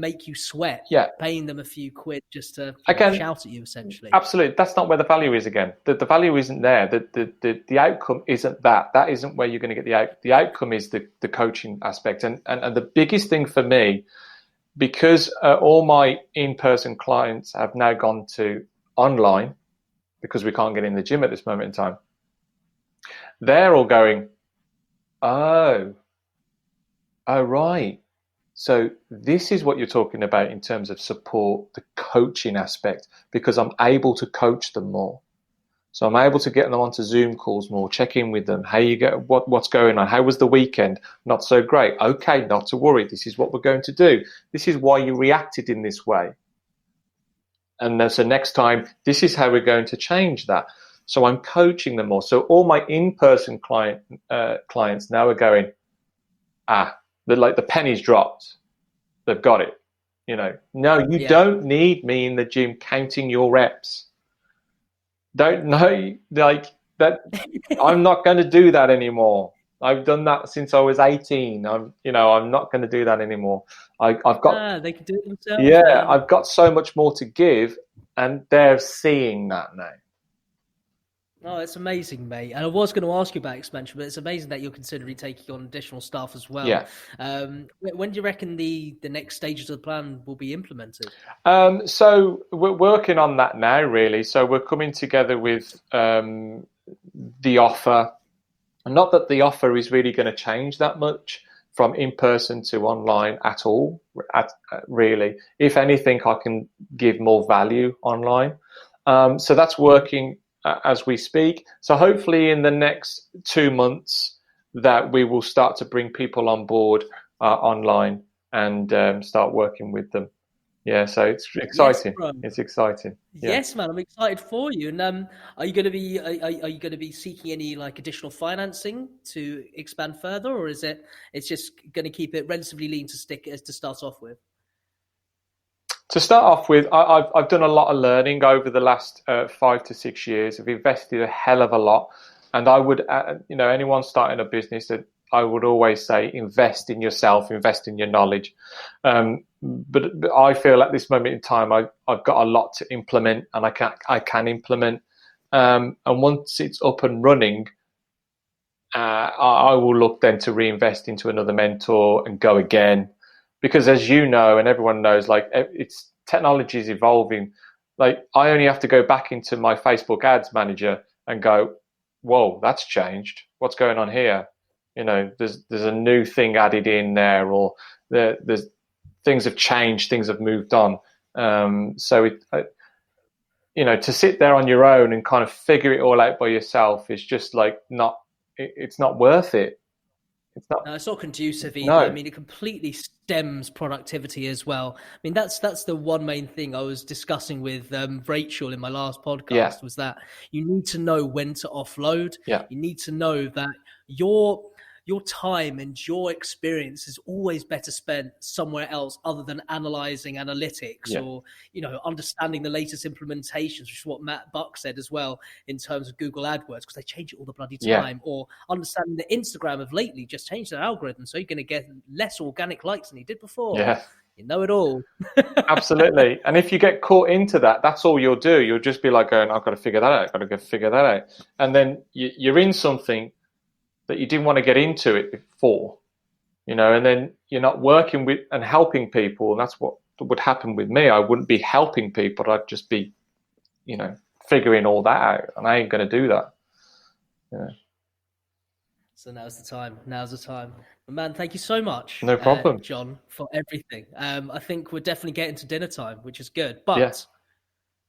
make you sweat, paying them a few quid just to shout at you, essentially. Absolutely. That's not where the value is again. The value isn't there. The outcome isn't that. That isn't where you're going to get the outcome is the coaching aspect. And the biggest thing for me, because all my in-person clients have now gone to online because we can't get in the gym at this moment in time, they're all going, Oh, right. So this is what you're talking about in terms of support, the coaching aspect, because I'm able to coach them more. So I'm able to get them onto Zoom calls more, check in with them. How you get, what's going on? How was the weekend? Not so great. Okay, not to worry. This is what we're going to do. This is why you reacted in this way. And then, so next time, this is how we're going to change that. So I'm coaching them more. So all my in-person clients now are going, the penny's dropped. They've got it. No, you don't need me in the gym counting your reps. Don't know, like that. I'm not going to do that anymore. I've done that since I was 18. I'm not going to do that anymore. I've got. They can do it themselves. Yeah, I've got so much more to give, and they're seeing that now. Oh, it's amazing, mate. And I was going to ask you about expansion, but it's amazing that you're considering taking on additional staff as well. Yeah. When do you reckon the next stages of the plan will be implemented? So we're working on that now, really. So we're coming together with the offer. Not that the offer is really going to change that much from in-person to online at all, really. If anything, I can give more value online. So that's working as we speak. So hopefully in the next 2 months that we will start to bring people on board online and start working with them. Yeah, so it's exciting. Yes, it's exciting. Yeah. Yes, man, I'm excited for you. And are you going to be seeking any additional financing to expand further, or is it's just going to keep it relatively lean to start off with? To start off with, I've done a lot of learning over the last 5 to 6 years. I've invested a hell of a lot, and I would, anyone starting a business, that I would always say, invest in yourself, invest in your knowledge. But I feel at this moment in time, I've got a lot to implement, and I can implement. And once it's up and running, I will look then to reinvest into another mentor and go again. Because as you know, and everyone knows, technology is evolving. I only have to go back into my Facebook ads manager and go, whoa, that's changed. What's going on here? There's a new thing added in there, or there's things have changed, things have moved on. So to sit there on your own and kind of figure it all out by yourself is just it's not worth it. No, it's not conducive either. No. I mean, it completely stems productivity as well. I mean, that's the one main thing I was discussing with Rachel in my last podcast was that you need to know when to offload. Yeah. You need to know that your time and your experience is always better spent somewhere else other than analyzing analytics or, understanding the latest implementations, which is what Matt Buck said as well in terms of Google AdWords, because they change it all the bloody time, or understanding that Instagram have lately just changed their algorithm. So you're going to get less organic likes than you did before. Yeah. You know it all. Absolutely. And if you get caught into that, that's all you'll do. You'll just be going, I've got to figure that out. I've got to go figure that out. And then you're in something that you didn't want to get into it before, and then you're not working with and helping people. And that's what would happen with me. I wouldn't be helping people. I'd just be, figuring all that out, and I ain't going to do that. Yeah. So now's the time. But man, thank you so much, No problem. John, for everything. I think we're definitely getting to dinner time, which is good. But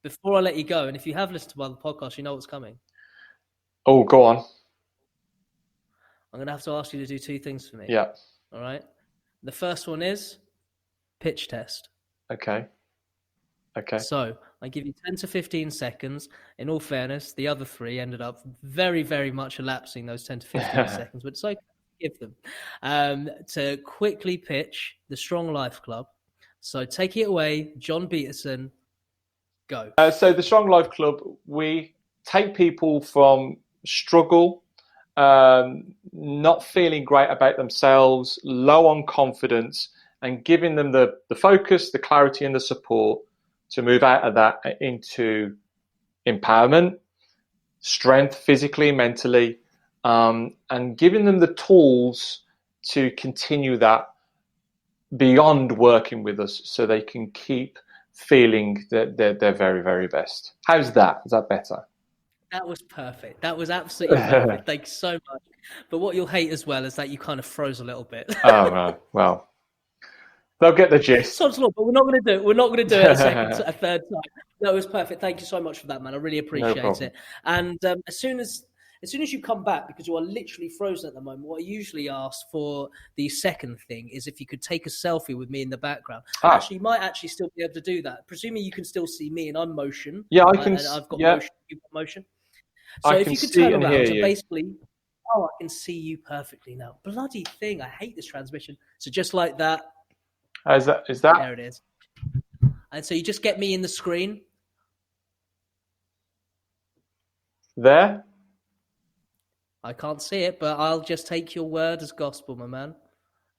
before I let you go, and if you have listened to my other podcast, you know what's coming. Oh, go on. I'm going to have to ask you to do 2 things for me. Yeah. All right. The first one is pitch test. Okay. So I give you 10 to 15 seconds. In all fairness, the other 3 ended up very, very much elapsing those 10 to 15 seconds, but it's okay. Give them to quickly pitch the Strong Life Club. So take it away, John Beetison. Go. So the Strong Life Club, we take people from struggle, not feeling great about themselves, low on confidence, and giving them the focus, the clarity, and the support to move out of that into empowerment, strength, physically, mentally, and giving them the tools to continue that beyond working with us, so they can keep feeling that they're very, very best. How's that? Is that better? That was perfect. That was absolutely perfect. Thanks so much. But what you'll hate as well is that you kind of froze a little bit. Oh, no. Well, they'll get the gist. But we're not going to do it. We're not going to do it a third time. No, it was perfect. Thank you so much for that, man. I really appreciate it. And as soon as you come back, because you are literally frozen at the moment, what I usually ask for the second thing is if you could take a selfie with me in the background. Actually, you might actually still be able to do that. Presuming you can still see me and I'm motion. Yeah, I can. I've got motion. You've got motion. So if you could turn around, so basically, I can see you perfectly now. Bloody thing. I hate this transmission. So just like that. Is that? There it is. And so you just get me in the screen. There? I can't see it, but I'll just take your word as gospel, my man.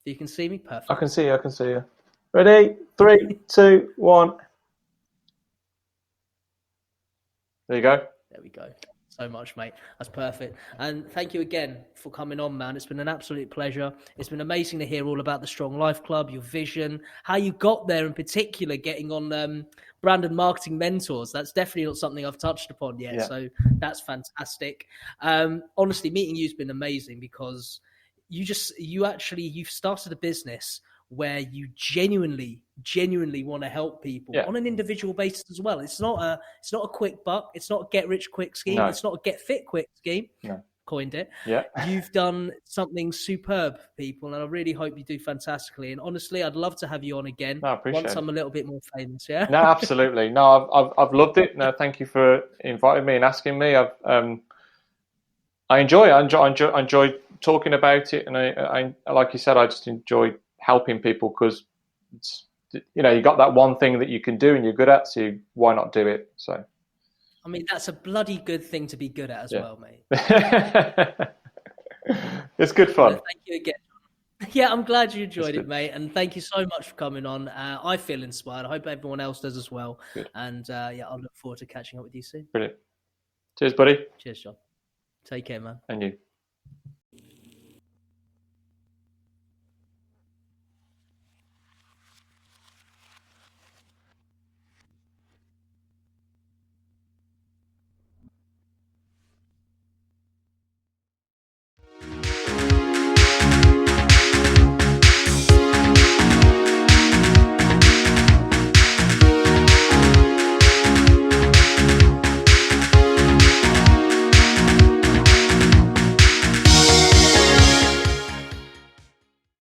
If you can see me, perfect. I can see you. Ready? 3, 2, 1. There you go. There we go. So much, mate. That's perfect. And thank you again for coming on, man. It's been an absolute pleasure. It's been amazing to hear all about the Strong Life Club, your vision, how you got there, in particular, getting on brand and marketing mentors. That's definitely not something I've touched upon yet. Yeah. So that's fantastic. Honestly, meeting you's been amazing, because you've started a business where you genuinely want to help people on an individual basis as well. It's not a quick buck. It's not a get rich quick scheme. No. It's not a get fit quick scheme. No. Coined it. Yeah. You've done something superb, people, and I really hope you do fantastically. And honestly, I'd love to have you on again once I'm a little bit more famous. Yeah. No, absolutely. No, I've loved it. No, thank you for inviting me and asking me. I enjoy talking about it, and I like you said, I just enjoy helping people, because you got that one thing that you can do and you're good at, so why not do it? So I mean, that's a bloody good thing to be good at as well, mate. It's good fun. So thank you again. Yeah, I'm glad you enjoyed it, mate, and thank you so much for coming on. I feel inspired. I hope everyone else does as well. Good. And I'll look forward to catching up with you soon. Brilliant. Cheers, buddy. Cheers, John. Take care, man. And you.